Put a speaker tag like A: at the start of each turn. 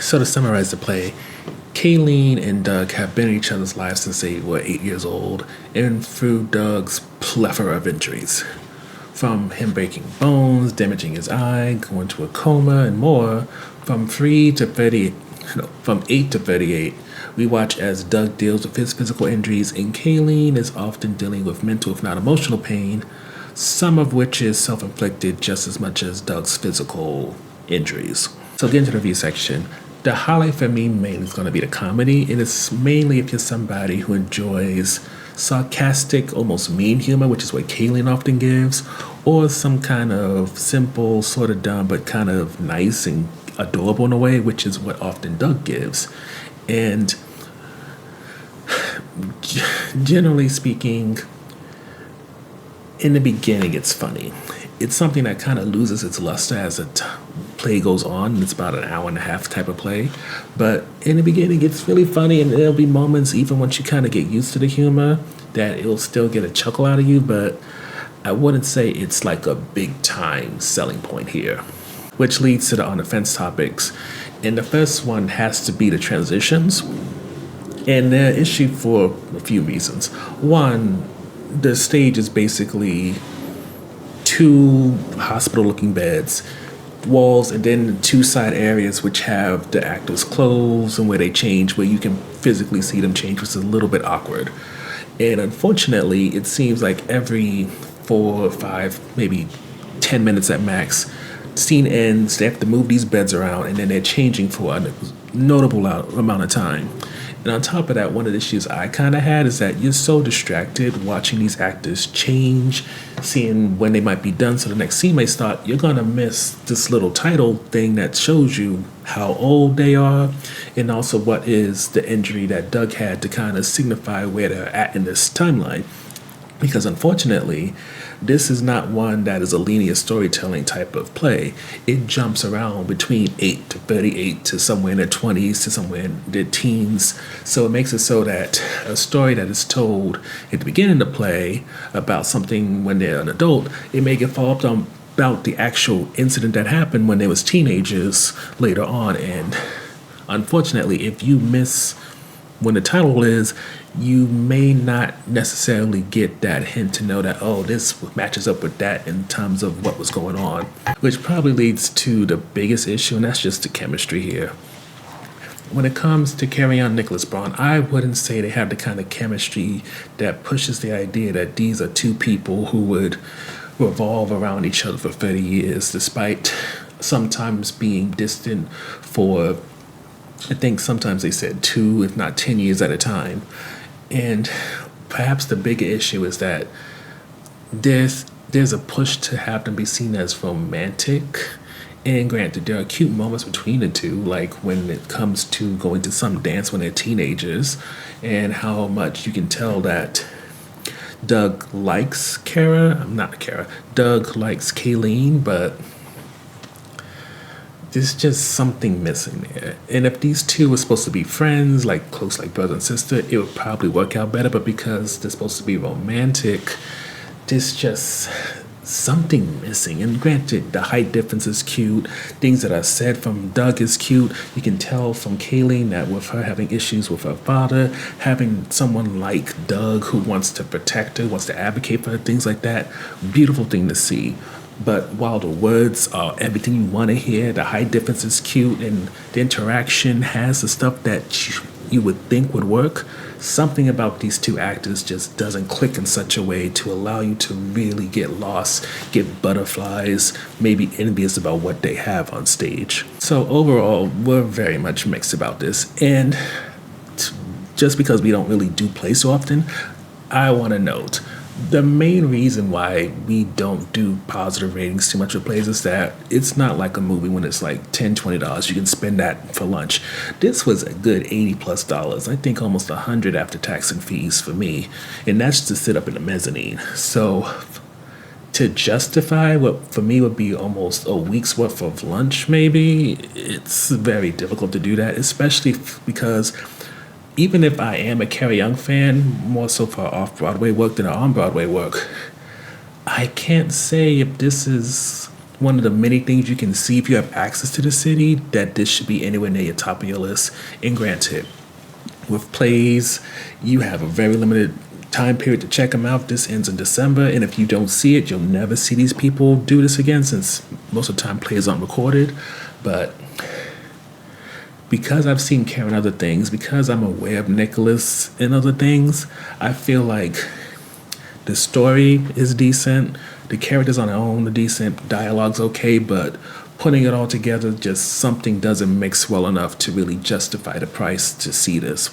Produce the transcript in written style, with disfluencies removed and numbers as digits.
A: So to summarize the play, Kayleen and Doug have been in each other's lives since they were 8 years old, and through Doug's plethora of injuries. From him breaking bones, damaging his eye, going to a coma, and more, from 8 to 38, we watch as Doug deals with his physical injuries, and Kayleen is often dealing with mental, if not emotional pain, some of which is self-inflicted just as much as Doug's physical injuries. So get into the review section. The highlight for me mainly is going to be the comedy, and it's mainly if you're somebody who enjoys sarcastic, almost mean humor, which is what Kayleen often gives, or some kind of simple, sort of dumb, but kind of nice and adorable in a way, which is what often Doug gives. And generally speaking, in the beginning, it's funny. It's something that kind of loses its luster as the play goes on. It's about an hour and a half type of play. But in the beginning, it's really funny, and there'll be moments, even once you kind of get used to the humor, that it'll still get a chuckle out of you. But I wouldn't say it's like a big time selling point here. Which leads to the on the fence topics. And the first one has to be the transitions. And they're an issue for a few reasons. One, the stage is basically two hospital-looking beds, walls, and then two side areas which have the actors' clothes and where they change, where you can physically see them change, which is a little bit awkward. And unfortunately, it seems like every 4 or 5, maybe 10 minutes at max, scene ends, they have to move these beds around, and then they're changing for a notable amount of time. And on top of that, one of the issues I kind of had is that you're so distracted watching these actors change, seeing when they might be done so the next scene may start, you're going to miss this little title thing that shows you how old they are, and also what is the injury that Doug had to kind of signify where they're at in this timeline. Because unfortunately, this is not one that is a linear storytelling type of play. It jumps around between 8 to 38 to somewhere in their 20s to somewhere in their teens. So it makes it so that a story that is told at the beginning of the play about something when they're an adult, it may get followed up on about the actual incident that happened when they was teenagers later on. And unfortunately, if you miss when the title is, you may not necessarily get that hint to know that, oh, this matches up with that in terms of what was going on, which probably leads to the biggest issue, and that's just the chemistry here. When it comes to Carry On Nicholas Braun, I wouldn't say they have the kind of chemistry that pushes the idea that these are two people who would revolve around each other for 30 years, despite sometimes being distant for, I think sometimes they said 2, if not 10 years at a time. And perhaps the bigger issue is that there's a push to have them be seen as romantic. And granted, there are cute moments between the two, like when it comes to going to some dance when they're teenagers, and how much you can tell that Doug likes Doug likes Kayleen, but there's just something missing there. And if these two were supposed to be friends, like close like brother and sister, it would probably work out better. But because they're supposed to be romantic, there's just something missing. And granted, the height difference is cute. Things that are said from Doug is cute. You can tell from Kayleen that with her having issues with her father, having someone like Doug who wants to protect her, wants to advocate for her, things like that, beautiful thing to see. But while the words are everything you want to hear, the height difference is cute, and the interaction has the stuff that you would think would work, something about these two actors just doesn't click in such a way to allow you to really get lost, get butterflies, maybe envious about what they have on stage. So overall, we're very much mixed about this. And just because we don't really do play so often, I want to note, the main reason why we don't do positive ratings too much with plays is that it's not like a movie when it's like $10, $20. You can spend that for lunch. This was a good $80+. I think almost $100 after tax and fees for me. And that's to sit up in the mezzanine. So to justify what for me would be almost a week's worth of lunch, maybe, it's very difficult to do that, especially because even if I am a Carrie Young fan, more so for off-Broadway work than on-Broadway work, I can't say if this is one of the many things you can see if you have access to the city, that this should be anywhere near your top of your list. And granted, with plays, you have a very limited time period to check them out. This ends in December, and if you don't see it, you'll never see these people do this again, since most of the time plays aren't recorded. But because I've seen Karen other things, because I'm aware of Nicholas and other things, I feel like the story is decent, the characters on their own are decent, dialogue's okay, but putting it all together, just something doesn't mix well enough to really justify the price to see this.